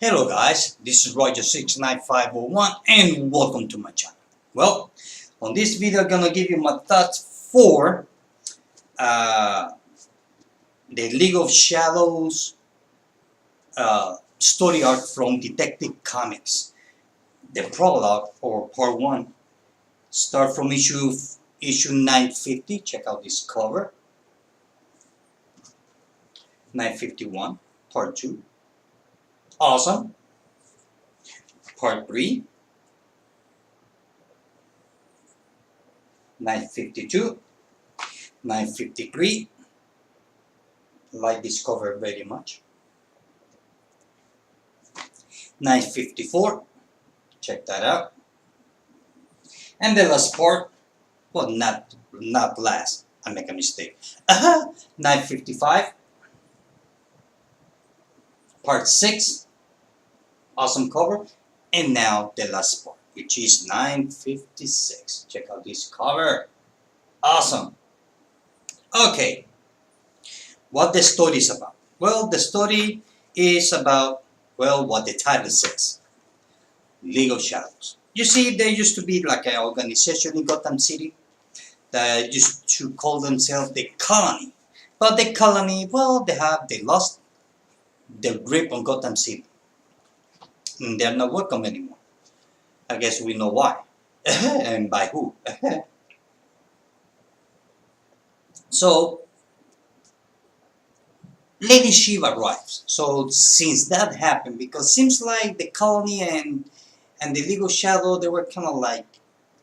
Hello guys, this is Roger69501 and welcome to my channel. Well, on this video I'm gonna give you my thoughts for uh, the League of Shadows story arc from Detective Comics. The prologue or part 1 start from issue 950. Check out this cover. 951, part 2. Awesome. Part 3. 952, 953, like this cover very much. 954, check that out. And the last part, well, not last, I make a mistake. 955, part 6, awesome cover. And now the last part, which is 956. Check out this cover. Awesome. Okay, what the story is about? Well, the story is about, well, what the title says. League of Shadows. You see, there used to be like an organization in Gotham City that used to call themselves the Colony. But the Colony, well, they lost their grip on Gotham City. And they're not welcome anymore. I guess we know why. And by who. So, Lady Shiva arrives. So since that happened, because seems like the Colony and the League of Shadow, they were kind of like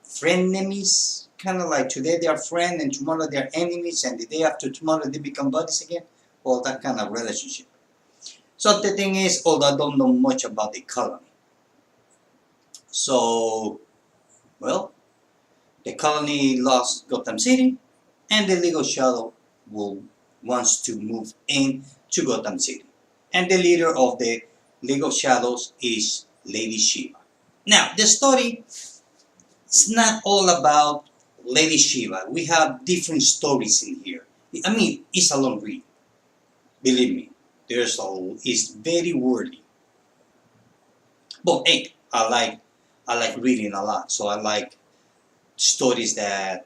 frenemies. Kind of like today they are friends and tomorrow they are enemies, and the day after tomorrow they become buddies again. Well, that kind of relationship. So the thing is, although I don't know much about the Colony. So, well, the Colony lost Gotham City, and the League of Shadow wants to move in to Gotham City. And the leader of the League of Shadows is Lady Shiva. Now, the story is not all about Lady Shiva. We have different stories in here. I mean, it's a long read. Believe me, it's very wordy. But hey, I like reading a lot, so I like stories that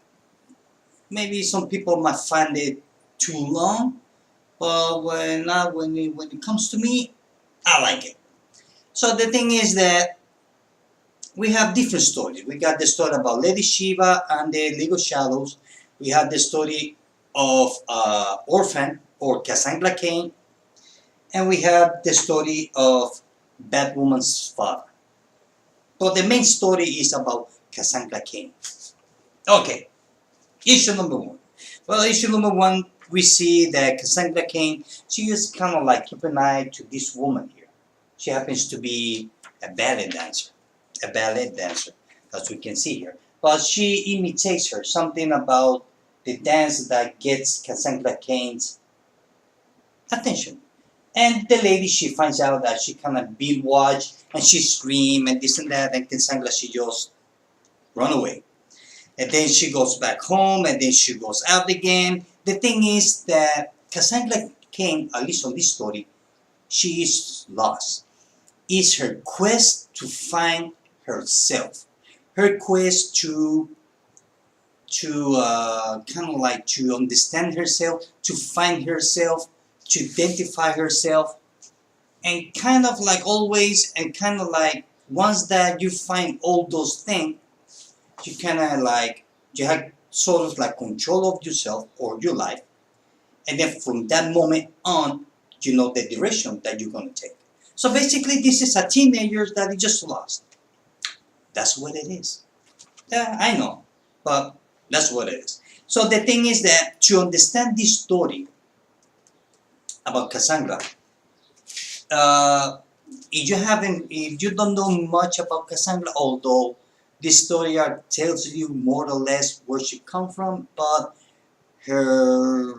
maybe some people might find it too long, but when it comes to me, I like it. So the thing is that we have different stories. We got the story about Lady Shiva and the League of Shadows. We have the story of Orphan or Cassandra Cain, and we have the story of Batwoman's father. But the main story is about Cassandra Cain. Okay, issue number 1. Well, issue number 1, we see that Cassandra Cain, she is kind of like keep an eye to this woman here. She happens to be a ballet dancer, as we can see here. But she imitates her, something about the dance that gets Cassandra Cain's attention. And the lady, she finds out that she kind of beat watch and she scream and this and that, and Cassandra, she just run away. And then she goes back home, and then she goes out again. The thing is that Cassandra Cain, at least on this story, she is lost. It's her quest to find herself. Her quest to kind of like to understand herself, to find herself, to identify herself. And kind of like always, and kind of like once that you find all those things, you kind of like, you have sort of like control of yourself or your life, and then from that moment on, you know the direction that you're going to take. So basically, this is a teenager that is just lost. That's what it is. Yeah, I know, but that's what it is. So the thing is that to understand this story about Cassandra, if you don't know much about Cassandra, although this story arc tells you more or less where she come from, but her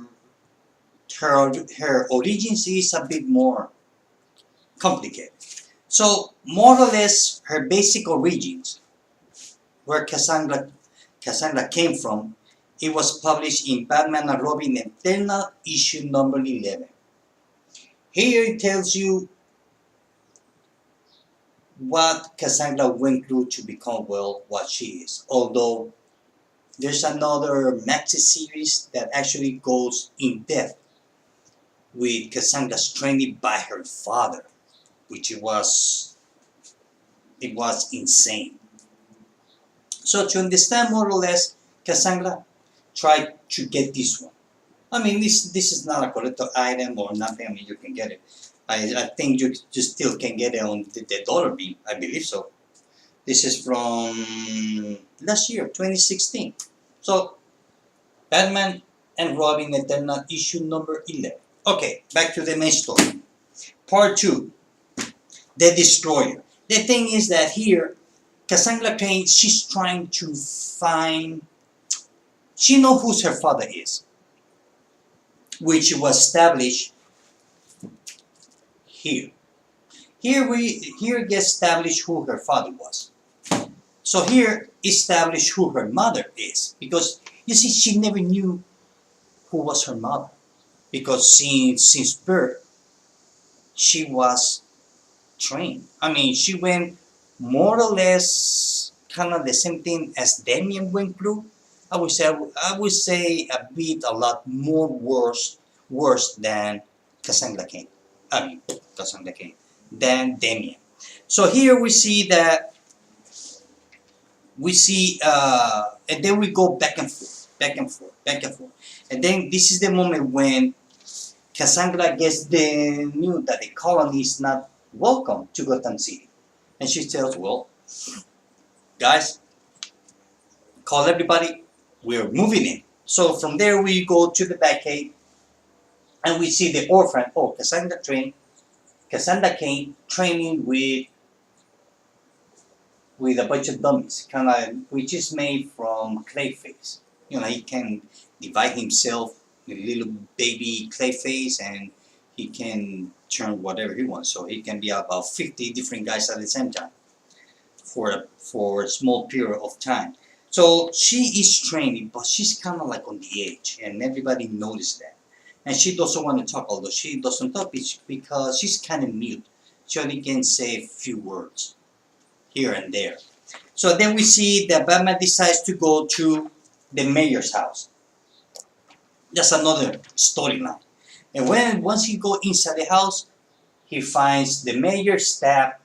origins is a bit more complicated. So more or less her basic origins, where Cassandra came from, it was published in Batman and Robin Eternal issue number 11. Here it tells you what Cassandra went through to become, well, what she is. Although there's another maxi series that actually goes in depth with Cassandra's training by her father, which it was insane. So to understand more or less Cassandra, try to get this one. I mean, this is not a collector item or nothing. I mean, you can get it. I think you still can get it on the Dollar Bean. I believe so. This is from last year, 2016. So, Batman and Robin Eternal issue number 11. Okay, back to the main story. Part 2, The Destroyer. The thing is that here, Cassandra Cain, she's trying to find... She knows who her father is, which was established here. Here gets established who her father was. So here establish who her mother is, because you see, she never knew who was her mother, because since birth she was trained. I mean, she went more or less kind of the same thing as Damian went through. I would say a lot more worse than Cassandra Cain. I mean, Cassandra Cain than Damian. So here we see that and then we go back and forth, back and forth, back and forth, and then this is the moment when Cassandra gets the news that the colony is not welcome to Gotham City, and she tells, "Well, guys, call everybody. We're moving in." So from there we go to the Batcave, and we see the orphan. Oh, Cassandra Cain training with a bunch of dummies, kind of, which is made from Clayface. You know, he can divide himself with little baby Clayface, and he can turn whatever he wants. So he can be about 50 different guys at the same time for a small period of time. So she is training, but she's kind of like on the edge, and everybody noticed that. And she doesn't want to talk, although she doesn't talk because she's kind of mute. She only can say a few words here and there. So then we see that Batman decides to go to the mayor's house. That's another storyline. And once he go inside the house, he finds the mayor stabbed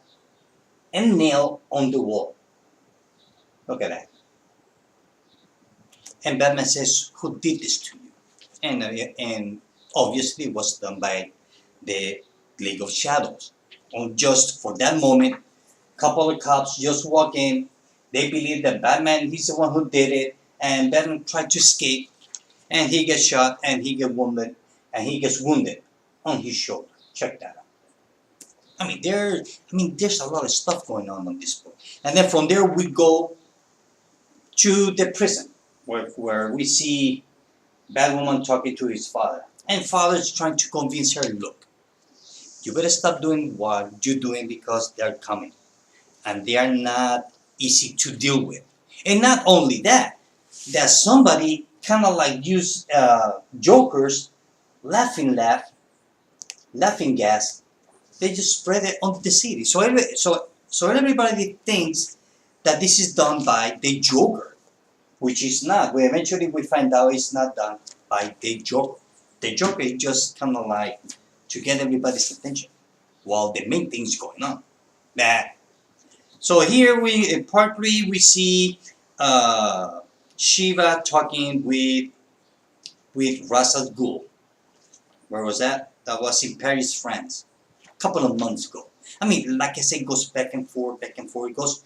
and nailed on the wall. Look at that. And Batman says, "Who did this to you?" And obviously it was done by the League of Shadows. And just for that moment, couple of cops just walk in. They believe that Batman, he's the one who did it, and Batman tried to escape, and he gets shot, and he gets wounded on his shoulder. Check that out. There's a lot of stuff going on this book. And then from there we go to the prison, where we see Batwoman talking to his father, and father's trying to convince her, "Look, you better stop doing what you're doing because they're coming, and they are not easy to deal with." And not only that, that somebody kind of like use Joker's laughing gas. They just spread it on the city. So everybody thinks that this is done by the Joker, which is not. Eventually we find out it's not done by the Joker. The Joker is just kind of like to get everybody's attention while the main thing's going on. So here in part 3 we see Shiva talking with Ra's al Ghul. Where was that? That was in Paris, France, a couple of months ago. I mean, like I said, it goes back and forth, back and forth. It goes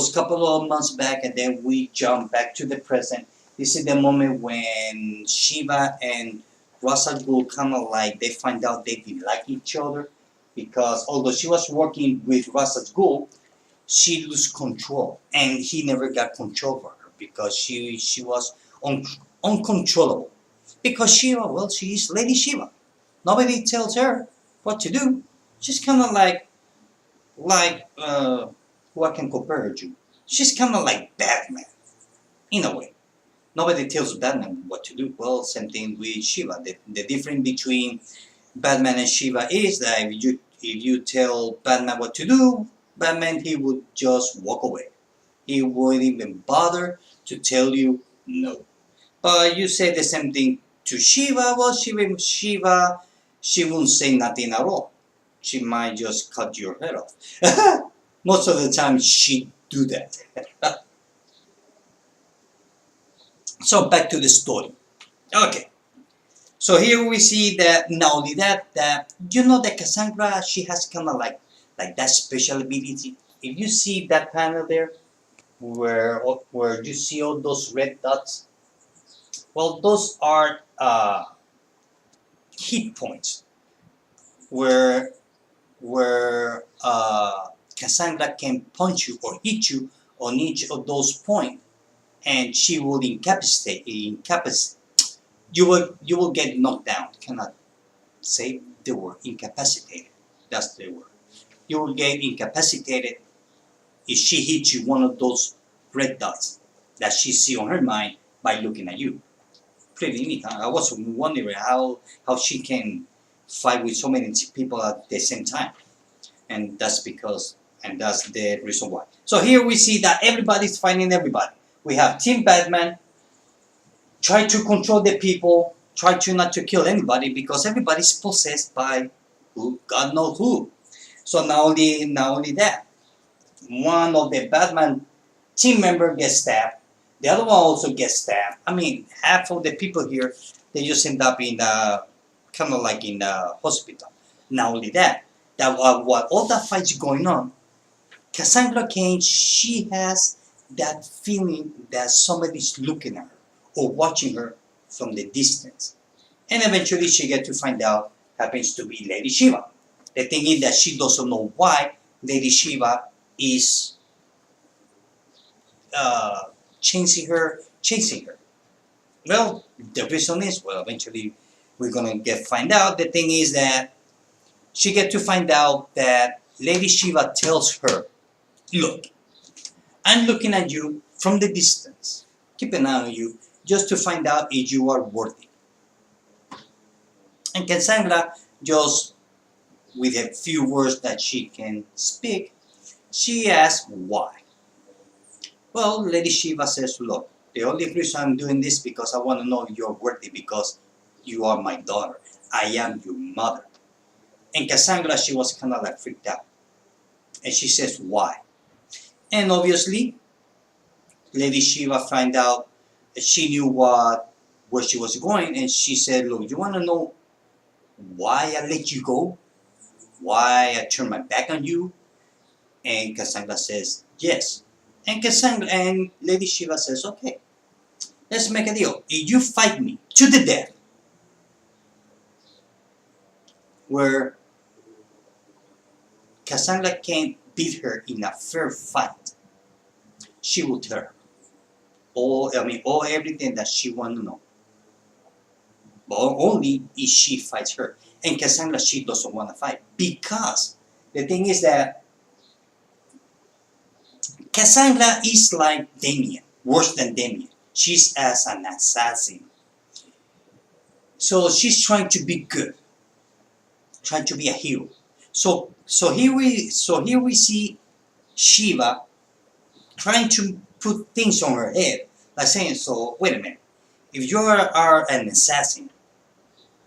a couple of months back, and then we jump back to the present. This is the moment when Shiva and Ra's al Ghul kind of like, they find out they didn't like each other, because although she was working with Ra's al Ghul, she lost control, and he never got control over her because she was uncontrollable. Because Shiva, well, she is Lady Shiva. Nobody tells her what to do. She's kind of like who I can compare her to. She's kind of like Batman, in a way. Nobody tells Batman what to do. Well, same thing with Shiva. The difference between Batman and Shiva is that if you tell Batman what to do, Batman, he would just walk away. He wouldn't even bother to tell you no. But you say the same thing to Shiva, well, Shiva, she won't say nothing at all. She might just cut your head off. Most of the time, she do that. So back to the story. Okay. So here we see that not only that you know that Cassandra, she has kind of like that special ability. If you see that panel there, where you see all those red dots, well, those are hit points where Cassandra can punch you or hit you on each of those points, and she will incapacitate. You will get knocked down. Cannot say the word incapacitated. That's the word. You will get incapacitated if she hits you one of those red dots that she see on her mind by looking at you. Pretty neat. Huh? I was wondering how she can fight with so many people at the same time, and that's the reason why. So here we see that everybody's fighting everybody. We have Team Batman try to control the people, try to not to kill anybody because everybody's possessed by who God knows who. So not only that, one of the Batman team member gets stabbed, the other one also gets stabbed. I mean, half of the people here, they just end up in kind of like in the hospital. Not only that, while all that fight's going on, Cassandra Cain, she has that feeling that somebody's looking at her or watching her from the distance. And eventually she gets to find out happens to be Lady Shiva. The thing is that she doesn't know why Lady Shiva is chasing her. Well, the reason is, well, eventually we're gonna find out. The thing is that she gets to find out that Lady Shiva tells her, look, I'm looking at you from the distance. Keep an eye on you just to find out if you are worthy. And Cassandra, just with a few words that she can speak, she asks why. Well, Lady Shiva says, look, the only reason I'm doing this because I want to know you're worthy because you are my daughter. I am your mother. And Cassandra, she was kind of like freaked out. And she says, why? And obviously, Lady Shiva find out that she knew where she was going, and she said, look, you want to know why I let you go? Why I turned my back on you? And Cassandra says, yes. And Lady Shiva says, okay, let's make a deal. If you fight me to the death, where Cassandra can't beat her in a fair fight, she will tell her all everything that she wants to know. But only if she fights her. And Cassandra, she doesn't want to fight because the thing is that Cassandra is like Damien, worse than Damien. She's as an assassin. So she's trying to be good, trying to be a hero. So here we see Shiva trying to put things on her head, like saying, so wait a minute, if you are an assassin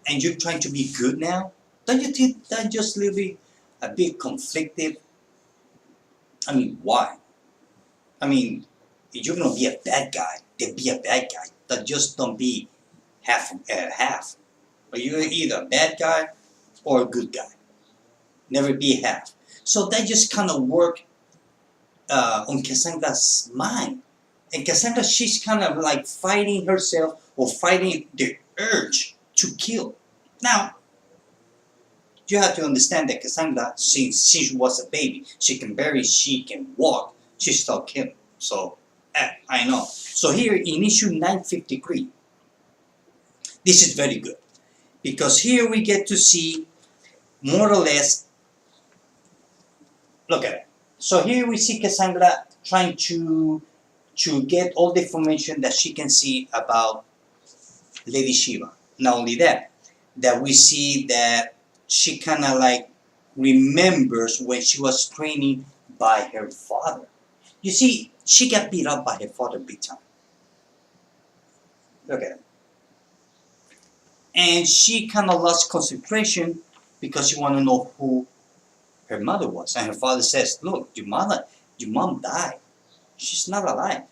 and you're trying to be good now, don't you think that just a bit conflicted? I mean, why? I mean, if you're gonna be a bad guy, then be a bad guy. But just don't be half. But you're either a bad guy or a good guy. Never be half. So that just kind of worked on Cassandra's mind. And Cassandra, she's kind of like fighting herself or fighting the urge to kill. Now, you have to understand that Cassandra, since she was a baby, she can walk, she still killing. So, I know. So here in issue 953, this is very good. Because here we get to see more or less, look at it. So here we see Cassandra trying to get all the information that she can see about Lady Shiva. Not only that we see that she kind of like remembers when she was training by her father. You see, she got beat up by her father big time. Look at it. And she kind of lost concentration because she wanted to know who her mother was. And her father says, look, your mom died. She's not alive.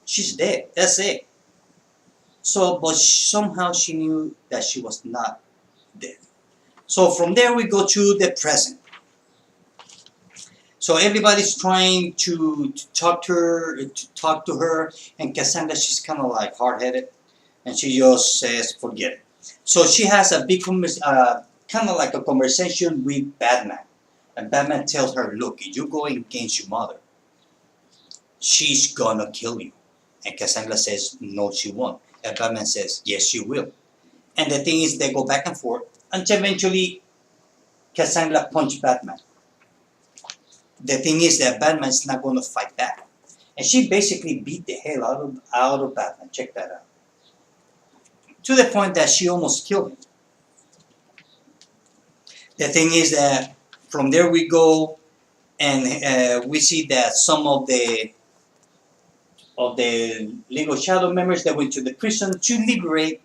She's dead. That's it. So, but somehow she knew that she was not dead. So from there we go to the present. So everybody's trying to talk to her, and Cassandra, she's kind of like hard-headed, and she just says, forget it. So she has a big kind of like a conversation with Batman, and Batman tells her, look, if you go against your mother, she's gonna kill you. And Cassandra says, no, she won't. And Batman says, yes, she will. And the thing is, they go back and forth until eventually Cassandra punched Batman. The thing is that Batman's not going to fight back. And she basically beat the hell out of Batman. Check that out. To the point that she almost killed him. The thing is that from there we go, and we see that some of the League of Shadow members that went to the prison to liberate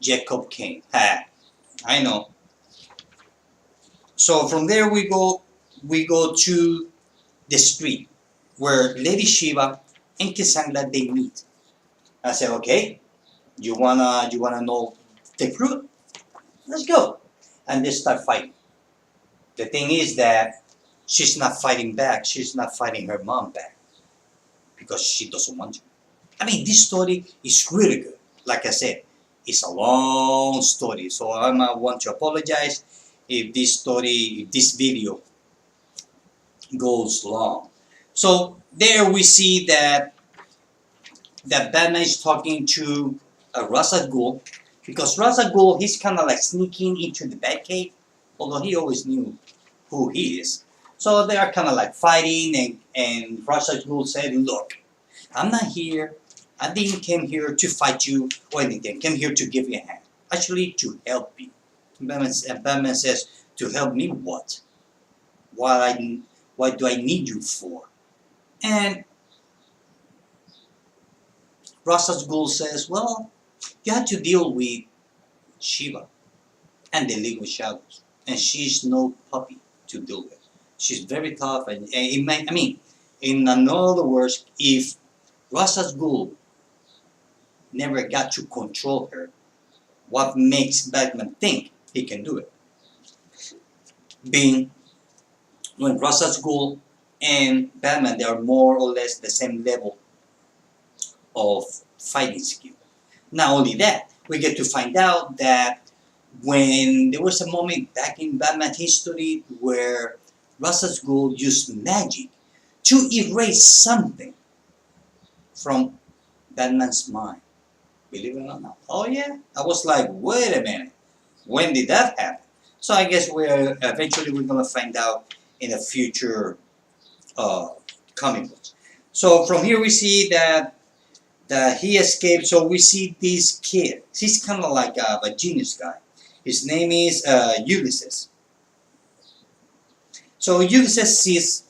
Jacob Kane. I know. So from there we go to the street where Lady Shiva and Cassandra, they meet. I said, okay, you wanna know the truth? Let's go. And they start fighting. The thing is that she's not fighting back. She's not fighting her mom back because she doesn't want to. I mean, this story is really good. Like I said, it's a long story, so I might want to apologize if this video goes long. So there we see that Batman is talking to Ra's al Ghul, because Ra's al Ghul, he's kind of like sneaking into the Batcave, although he always knew who he is. So they are kind of like fighting, and Ra's al Ghul said, look, I'm not here. I didn't come here to fight you or anything. I came here to give you a hand. Actually, to help you. Batman says, to help me what? What do I need you for? And Ra's al Ghul says, well, you have to deal with Shiva and the League of Shadows. And she's no puppy to deal with. She's very tough. And in other words, if Ra's al Ghul never got to control her, what makes Batman think he can do it? Being when Ra's al Ghul and Batman, they are more or less the same level of fighting skill. Not only that, we get to find out that when there was a moment back in Batman history where Ra's al Ghul used magic to erase something from Batman's mind. Believe it or not. Oh yeah? I was like, wait a minute. When did that happen? So I guess we're gonna find out in a future comic books. So from here we see that he escaped. So we see this kid. He's kind of like a genius guy. His name is Ulysses. So Ulysses sees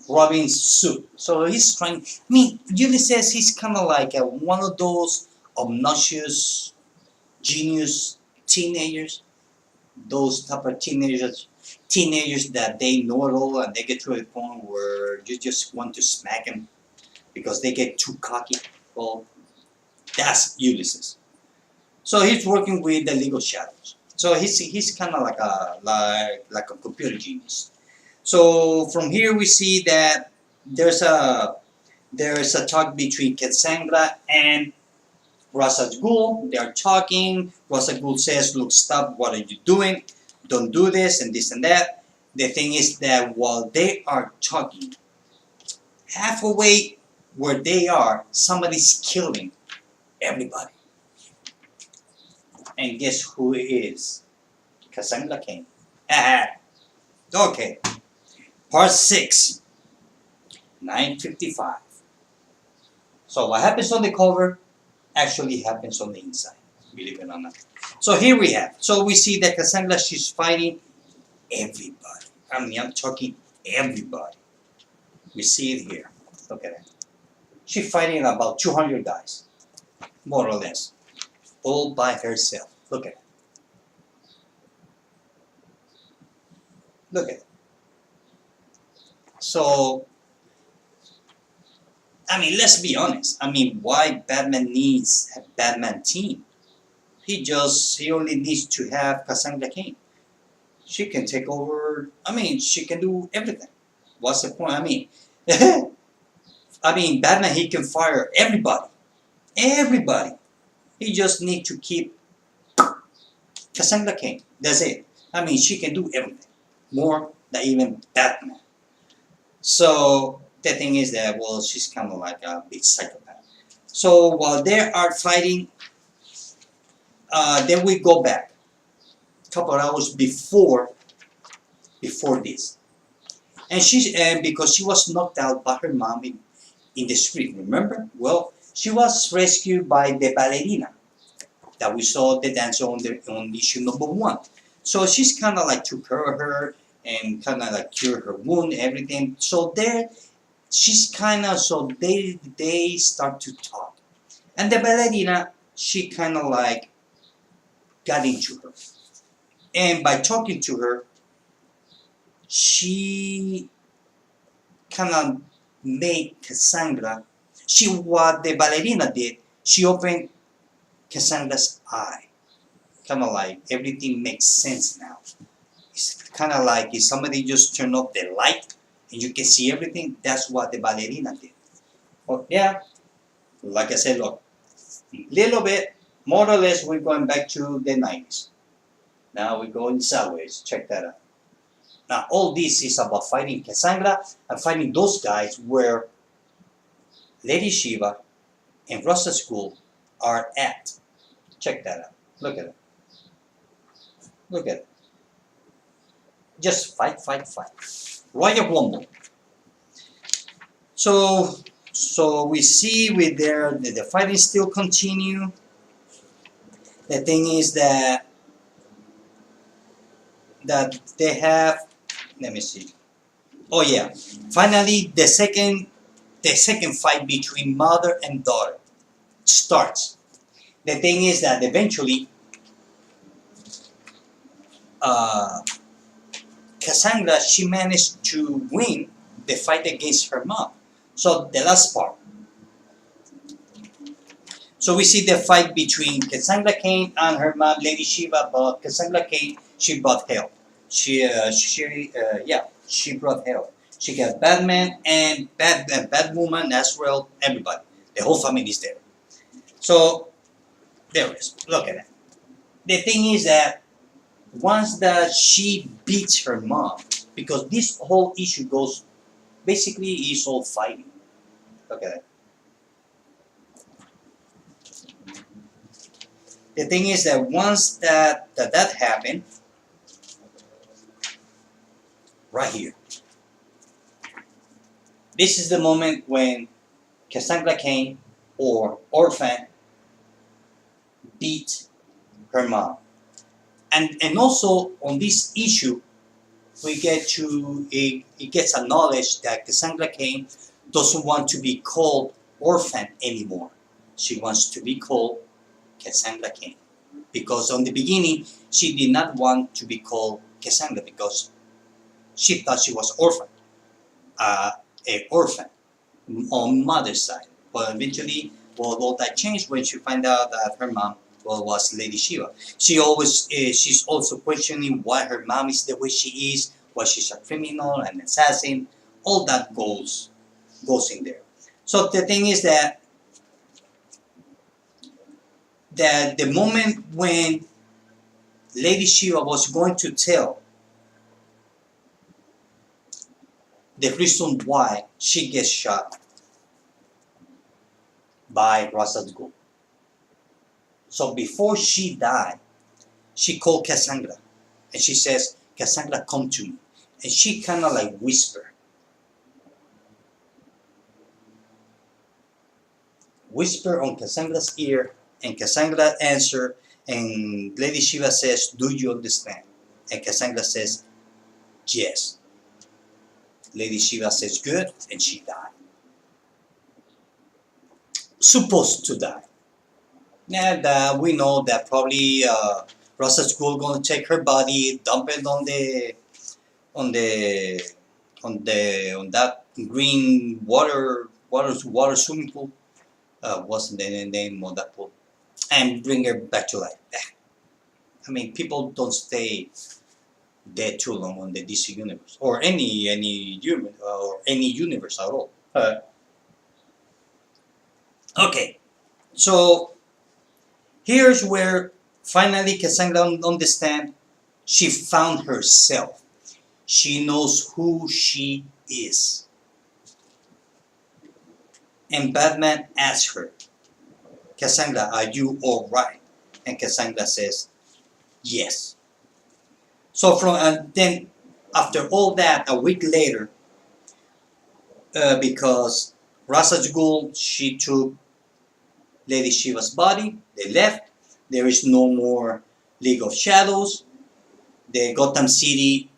Robin's suit. So he's trying. Ulysses, he's kind of like one of those obnoxious genius teenagers. Those type of teenagers that they know it all, and they get to a point where you just want to smack them because they get too cocky. Well, that's Ulysses. So he's working with the League of Shadows. So he's kind of like a computer genius. So from here we see that there's a talk between Cassandra and Ra's al Ghul. They are talking. Ra's al Ghul says, look, stop, what are you doing? Don't do this and this and that. The thing is that while they are talking, halfway where they are, somebody's killing everybody. And guess who it is? Cassandra Cain. Okay. Part 6. 955. So what happens on the cover actually happens on the inside, believe it or not. So here we have. So we see that Cassandra, she's fighting everybody. I'm talking everybody. We see it here. Look at it. She's fighting about 200 guys, more or less, all by herself. Look at it. Look at it. So, I mean, let's be honest. I mean, why Batman needs a Batman team? He only needs to have Cassandra Cain. She can take over. I mean, she can do everything. What's the point? I mean, Batman, he can fire everybody. Everybody. He just need to keep Cassandra Cain. That's it. I mean, she can do everything. More than even Batman. So, the thing is that, well, she's kind of like a big psychopath. So, while they are fighting, then we go back a couple of hours before this. And because she was knocked out by her mom in the street, remember? Well, she was rescued by the ballerina that we saw the dancer on issue number 1. So she's kind of like took care of her and kind of like cured her wound, everything. So there, she's kind of, so they start to talk. And the ballerina, she kind of like got into her. And by talking to her, she kind of made Cassandra, what the ballerina did, she opened Cassandra's eye. Kind of like everything makes sense now. It's kind of like if somebody just turned off the light and you can see everything, that's what the ballerina did. Oh, yeah, like I said, look, little bit, more or less, we're going back to the 90s. Now we're going sideways. Check that out. Now, all this is about fighting Cassandra and fighting those guys where Lady Shiva and Rasta School are at. Check that out. Look at it. Look at it. Just fight, fight, fight. Royal Rumble. So we see with the fighting still continue. The thing is that they have, let me see. Oh yeah, finally the second fight between mother and daughter starts. The thing is that eventually Cassandra, she managed to win the fight against her mom. So the last part. So we see the fight between Cassandra Cain and her mom, Lady Shiva, but Cassandra Cain, she brought help. She brought help. She got Batman and Batwoman as well, everybody. The whole family is there. So, there it is. Look at it. The thing is that once that she beats her mom, because this whole issue goes, basically is all fighting. Look at it. The thing is that once that happened, right here, this is the moment when Cassandra Cain, or Orphan, beat her mom. And also on this issue, we get to, it gets acknowledged that Cassandra Cain doesn't want to be called Orphan anymore. She wants to be called Cassandra Cain. Because on the beginning, she did not want to be called Cassandra because she thought she was orphan. An orphan on mother's side. But eventually, well, all that changed when she found out that her mom, well, was Lady Shiva. She's also questioning why her mom is the way she is, why she's a criminal, an assassin. All that goes in there. So the thing is that the moment when Lady Shiva was going to tell the reason why she gets shot by Ra's al Ghul. So before she died, she called Cassandra and she says, Cassandra, come to me. And she kind of like whisper on Cassandra's ear, and Cassandra answered, and Lady Shiva says, do you understand? And Cassandra says, yes. Lady Shiva says good, and she died. Supposed to die. And we know that probably Rasa School gonna take her body, dump it on the on that green water swimming pool. What's the name of that pool? And bring her back to life. I mean, people don't stay dead too long on the DC universe or any universe at all. Okay, so here's where finally Cassandra understand she found herself. She knows who she is. And Batman asks her, Cassandra, are you alright? And Cassandra says, yes. So then after all that, a week later, because Ra's al Ghul, she took Lady Shiva's body, they left. There is no more League of Shadows. The Gotham City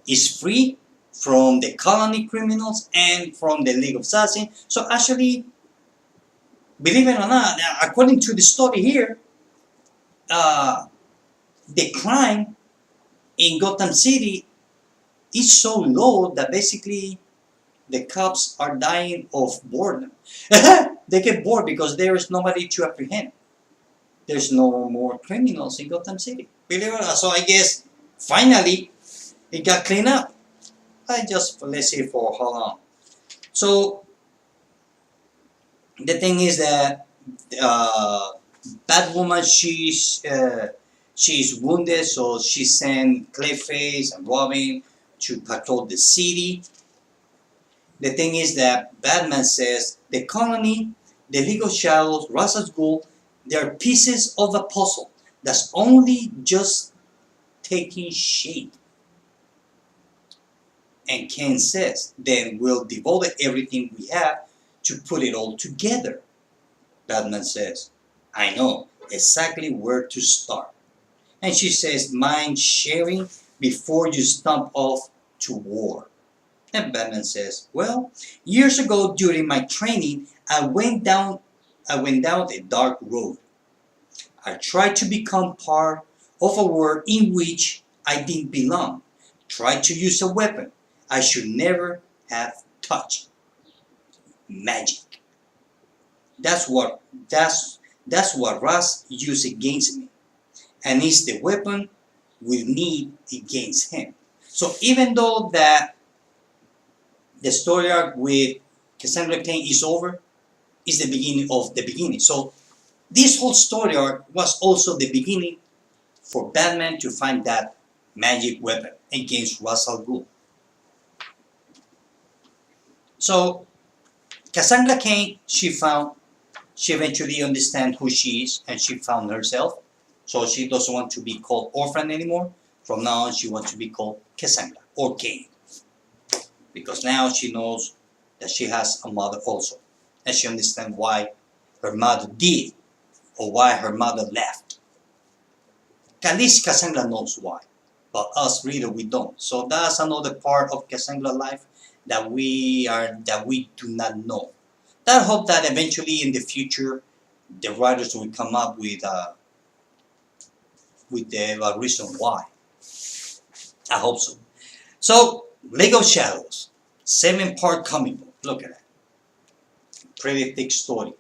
is free from the colony criminals and from the League of Assassins. So actually, believe it or not, according to the story here, the crime in Gotham City is so low that basically the cops are dying of boredom. They get bored because there is nobody to apprehend. There's no more criminals in Gotham City. Believe it or not. So I guess finally it got cleaned up. Let's see for how long. So the thing is that Batwoman, she's wounded, so she sent Clayface and Robin to patrol the city. The thing is that Batman says the colony, the League of Shadows, Ra's al Ghul, they're pieces of a puzzle that's only just taking shape. And Ken says, then we'll devote everything we have to put it all together. Batman says, I know exactly where to start. And she says, mind sharing before you stomp off to war. And Batman says, well, years ago during my training, I went down a dark road. I tried to become part of a world in which I didn't belong. Tried to use a weapon I should never have touched. Magic. That's what Ra's used against me. And it's the weapon we need against him. So even though that the story arc with Cassandra Cain is over, is the beginning of the beginning. So this whole story arc was also the beginning for Batman to find that magic weapon against Ra's al Ghul. So Cassandra Cain, she eventually understands who she is, and she found herself. So she doesn't want to be called orphan anymore. From now on, she wants to be called Cassandra or Cain. Because now she knows that she has a mother also. And she understands why her mother did, or why her mother left. At least Cassandra knows why. But us reader, we don't. So that's another part of Cassandra's life that we do not know. I hope that eventually in the future the writers will come up with the reason why. I hope so. So League of Shadows, 7-part comic book. Look at that. Pretty thick story.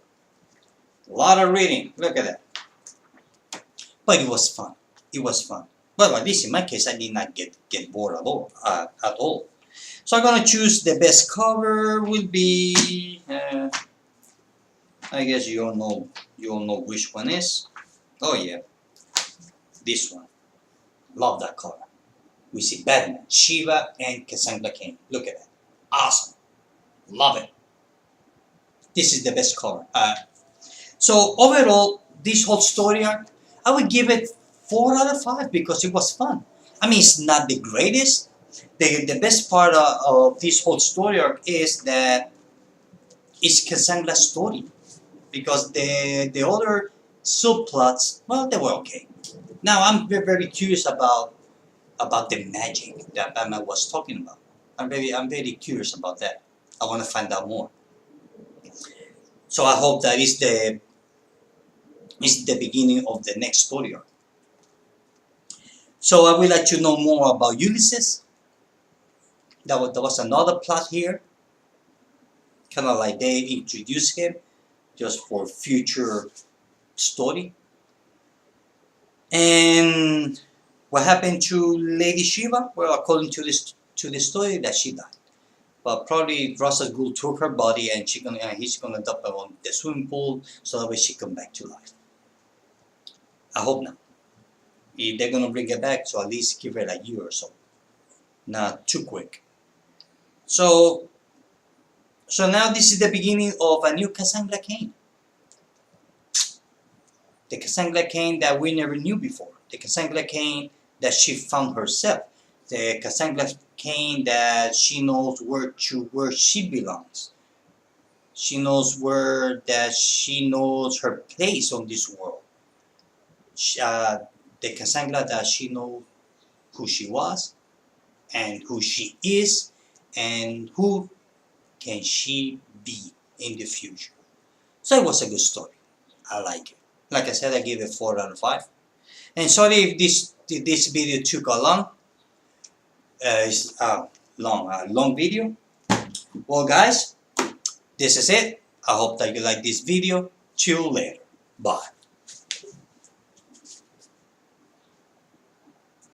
A lot of reading. Look at that. But it was fun. It was fun. Well, at least in my case, I did not get bored at all. So I'm gonna choose the best cover. Will be. I guess you all know which one is. Oh yeah, this one. Love that cover. We see Batman, Shiva, and Cassandra Cain. Look at that. Awesome. Love it. This is the best cover. So overall, this whole story arc, I would give it 4 out of 5 because it was fun. I mean, it's not the greatest. The best part of this whole story arc is that it's Cassandra's story. Because the other subplots, well, they were okay. Now I'm very, very curious about the magic that Batman was talking about. I'm very curious about that. I want to find out more. So I hope that is the beginning of the next story arc. So I would like to know more about Ulysses. There was another plot here, kind of like they introduced him just for future story. And what happened to Lady Shiva? Well, according to the story, that she died. But probably Russell Gould took her body and he's gonna dump her on the swimming pool so that way she come back to life. I hope not. If they're gonna bring it back, so at least give it a year or so, not too quick. So now this is the beginning of a new Cassandra Cain. The Cassandra Cain that we never knew before. The Cassandra Cain that she found herself. The Cassandra Cain that she knows where she belongs. She knows she knows her place on this world. The Cassandra that she knows who she was and who she is and who can she be in the future. So it was a good story. I like it. Like I said, I give it 4 out of 5. And sorry if this video took a long. It's a long video. Well, guys, this is it. I hope that you like this video. Till later. Bye.